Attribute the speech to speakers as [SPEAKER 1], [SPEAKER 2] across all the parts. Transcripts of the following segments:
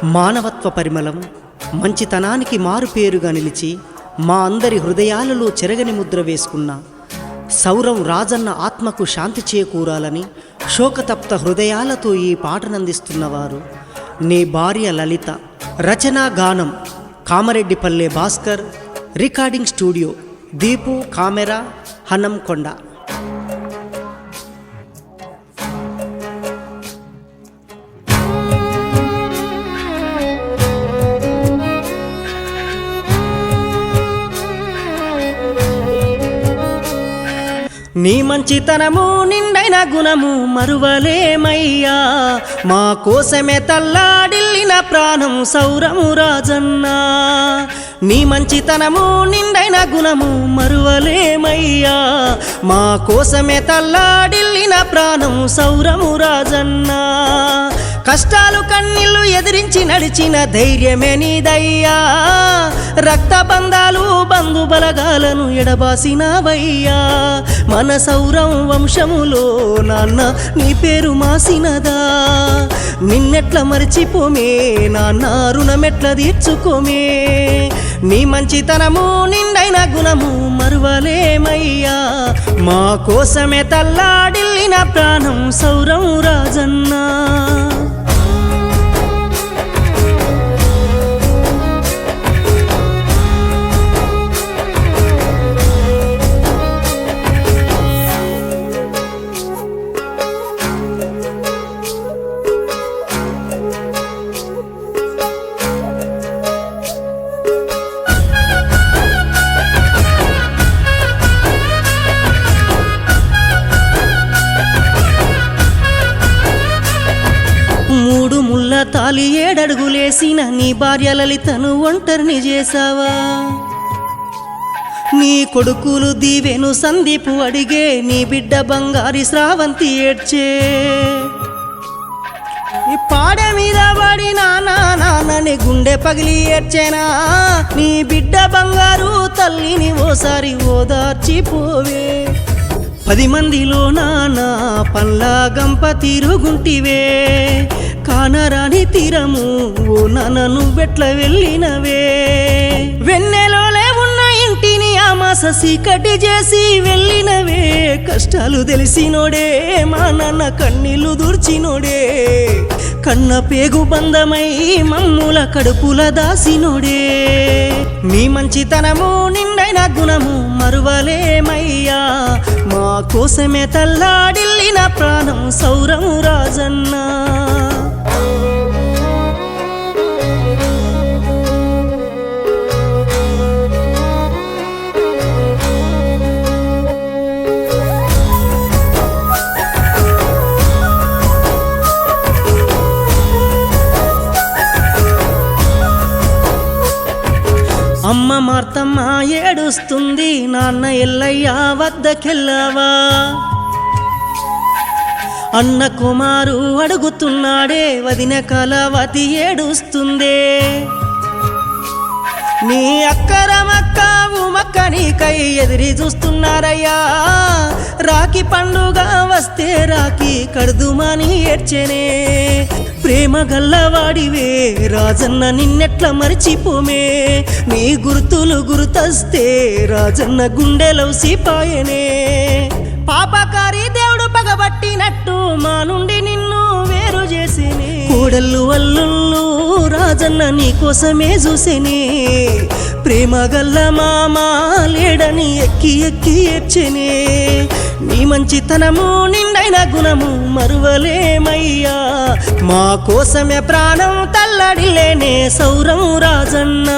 [SPEAKER 1] మానవత్వ పరిమళం మంచితనానికి మారుపేరుగా నిలిచి మా అందరి హృదయాలలో చెరగని ముద్ర వేసుకున్న సౌరం రాజన్న ఆత్మకు శాంతి చేకూరాలని శోకతప్త హృదయాలతో ఈ పాటనందిస్తున్నవారు నీ భార్య లలిత. రచనా గానం Kamareddipalle Bhaskar. Recording studio Deepu camera Hanamkonda. నీ మంచితనము నిండైన గుణము మరువలేమయ్యా, మా కోసమే తల్లాడిల్లిన ప్రాణం సౌరము రాజన్న. నీ మంచితనము నిండైన గుణము మరువలేమయ్యా, మా కోసమే తల్లాడిల్లిన ప్రాణం సౌరము రాజన్న. కష్టాలు కన్నీళ్లు ఎదిరించి నడిచిన ధైర్యమే నీదయ్యా, రక్త బంధాలు బంధు బలగాలను ఎడబాసినవయ్యా. మన సౌరం వంశములో నాన్న నీ పేరు మాసినదా, నిన్నెట్ల మరిచిపోమే నాన్న రుణమెట్ల తీర్చుకోమే. నీ మంచితనము నిండైన గుణము మరువలేమయ్యా, మా కోసమే తల్లాడిల్లిన ప్రాణం సౌరం రాజన్న. మూడు ముళ్ళ తాలి 7 అడుగులేసిన నీ భార్య లలితను ఒంటరిని చేసావా. నీ కొడుకులు దీవెను సందీపు అడిగే, నీ బిడ్డ బంగారి శ్రావంతి ఏడ్చే. ఈ పాడ మీద పడి నాన్నని గుండె పగిలి ఏడ్చేనా, నీ బిడ్డ బంగారు తల్లిని ఓసారి ఓదార్చిపోవే. 10 మందిలో నాన్న పల్లా గంప తీరుగుంటివే, కానరాని తీరము ఓ నాన్న నువ్వెట్ల వెళ్ళినవే. వెన్నెలోలే ఉన్న ఇంటిని ఆమాస సీకటి చేసి వెళ్ళినవే. కష్టాలు తెలిసినోడే మా నాన్న కన్నీళ్లు దూర్చినోడే, కన్న పేగు బంధమై మమ్ముల కడుపుల దాసినోడే. నీ మంచితనము నిండైన గుణము మరువలేమయ్యా, మా కోసమే తల్లాడిల్లిన ప్రాణం సౌరము రాజన్న. అమ్మ మార్తమ్మ ఏడుస్తుంది, నాన్న ఎల్లయ్య వద్దకెళ్ళావా. అన్న కుమారు అడుగుతున్నాడే, వదిన కలవతి ఏడుస్తుందే. నీ అక్కరమక్క ఉమక్క నీకై ఎదిరి చూస్తున్నారయ్యా, రాఖీ పండుగ వస్తే రాఖీ కడుదుమని ఏడ్చెనే. ప్రేమ గల్లవాడివే రాజన్న నిన్నెట్ల మరిచిపోమే, నీ గుర్తులు గుర్తొస్తే రాజన్న గుండెలో సిపాయనే. పాపకారి దేవుడు పగబట్టినట్టు మా నుండి నిన్ను వేరు చేసేనే. కోడళ్ళు అల్లుళ్ళు రాజన్న నీ కోసమే చూసేనే, ప్రేమ గల్ల మామ లేడని ఎక్కి ఎక్కి ఏడ్చెనే. నీ మంచితనము నిండైన గుణము మరువలేమయ్యా, మా కోసమే ప్రాణం తల్లడిలేనే సౌరం రాజన్న.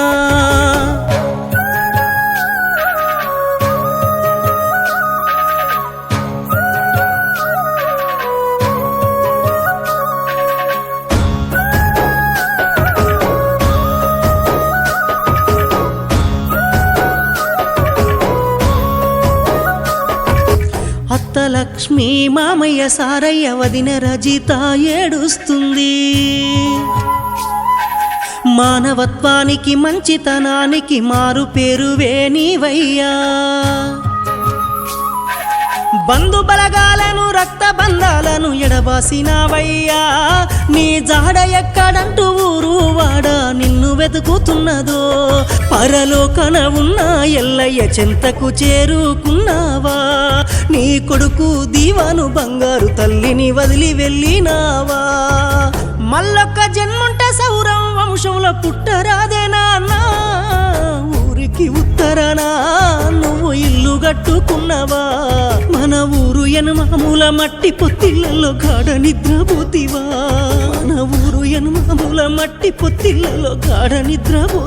[SPEAKER 1] లక్ష్మి మామయ్య సారయ్య వదిన రజిత ఏడుస్తుంది. మానవత్వానికి మంచితనానికి మారు పేరువే నీవయ్యా. బంధు బలగాలను రక్త బంధాలను ఎడబాసినవయ్యా, నీ జాడ ఎక్కడంటూ ఊరు పోతున్నదో పరలోకన ఉన్న ఎల్లయ్య చెంతకు చేరుకున్నావా నీ కొడుకు దీవాను బంగారు తల్లిని వదిలి వెళ్ళినావా మల్లొక్క జన్ముంట సౌరం వంశంలో పుట్టరాదేనా అన్నా ఊరికి ఉత్తరానా నువ్వు ఇల్లు కట్టుకున్నావా మన ఊరు ఎనుమాముల మట్టి పొత్తిళ్ళలో గాఢ నిద్రపోతివా మన ఊరు ఎనుమాముల మట్టి పొత్తిళ్ళలో గాఢ నిద్రపో